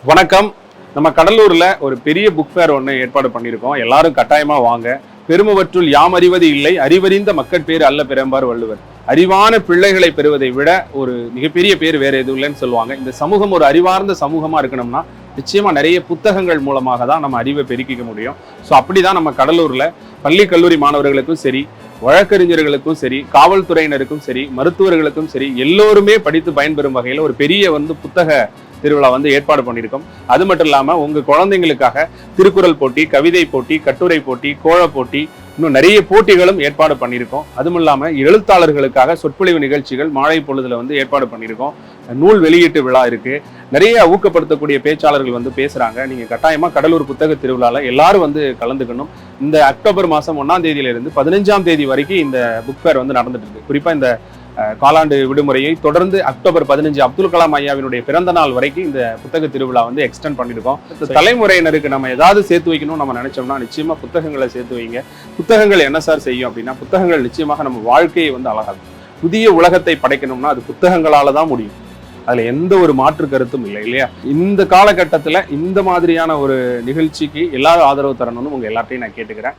வணக்கம். நம்ம கடலூர்ல ஒரு பெரிய புக் ஃபேர் ஒன்று ஏற்பாடு பண்ணியிருக்கோம். எல்லாரும் கட்டாயமா வாங்க. பெருமவற்றுள் யாம் அறிவது இல்லை, அறிவறிந்த மக்கட்பேறு அல்ல பிறம்பார் வள்ளுவர். அறிவான பிள்ளைகளை பெறுவதை விட ஒரு மிகப்பெரிய பேர் வேற எதுவும் இல்லைன்னு சொல்லுவாங்க. இந்த சமூகம் ஒரு அறிவார்ந்த சமூகமா இருக்கணும்னா நிச்சயமா நிறைய புத்தகங்கள் மூலமாக தான் நம்ம அறிவை பெருக்கிக்க முடியும். ஸோ அப்படிதான் நம்ம கடலூர்ல பள்ளி கல்லூரி மாணவர்களுக்கும் சரி, வழக்கறிஞர்களுக்கும் சரி, காவல்துறையினருக்கும் சரி, மருத்துவர்களுக்கும் சரி, எல்லோருமே படித்து பயன்பெறும் வகையில் ஒரு பெரிய புத்தக திருவிழா ஏற்பாடு பண்ணியிருக்கோம். அது மட்டும் இல்லாம உங்க குழந்தைங்களுக்காக திருக்குறள் போட்டி, கவிதை போட்டி, கட்டுரை போட்டி, கோழ போட்டி, இன்னும் நிறைய போட்டிகளும் ஏற்பாடு பண்ணியிருக்கோம். அதுவும் இல்லாம எழுத்தாளர்களுக்காக சொற்பொழிவு நிகழ்ச்சிகள் மாலை பொழுதுல ஏற்பாடு பண்ணியிருக்கோம். நூல் வெளியீட்டு விழா இருக்கு. நிறைய ஊக்கப்படுத்தக்கூடிய பேச்சாளர்கள் பேசுறாங்க. நீங்க கட்டாயமா கடலூர் புத்தக திருவிழால எல்லாரும் கலந்துக்கணும். இந்த அக்டோபர் மாசம் 1ஆம் தேதியிலிருந்து 15ஆம் தேதி வரைக்கும் இந்த புக் ஃபேர் நடந்துட்டு இருக்கு. குறிப்பா இந்த காலாண்டு விடுமுறையை தொடர்ந்து அக்டோபர் 15 அப்துல் கலாம் ஐயாவினுடைய பிறந்த நாள் வரைக்கும் இந்த புத்தக திருவிழா எக்ஸ்டெண்ட் பண்ணியிருக்கோம். தலைமுறையினருக்கு நம்ம ஏதாவது சேர்த்து வைக்கணும் நம்ம நினைச்சோம்னா நிச்சயமா புத்தகங்களை சேர்த்து வைங்க. புத்தகங்கள் என்ன சார் செய்யும் அப்படின்னா, புத்தகங்கள் நிச்சயமாக நம்ம வாழ்க்கையை அழகாகும். புதிய உலகத்தை படைக்கணும்னா அது புத்தகங்களால தான் முடியும். அதுல எந்த ஒரு மாற்று கருத்தும் இல்லை, இல்லையா? இந்த காலகட்டத்துல இந்த மாதிரியான ஒரு நிகழ்ச்சிக்கு எல்லாரும் ஆதரவு தரணும்னு உங்க எல்லார்ட்டையும் நான் கேட்டுக்கிறேன்.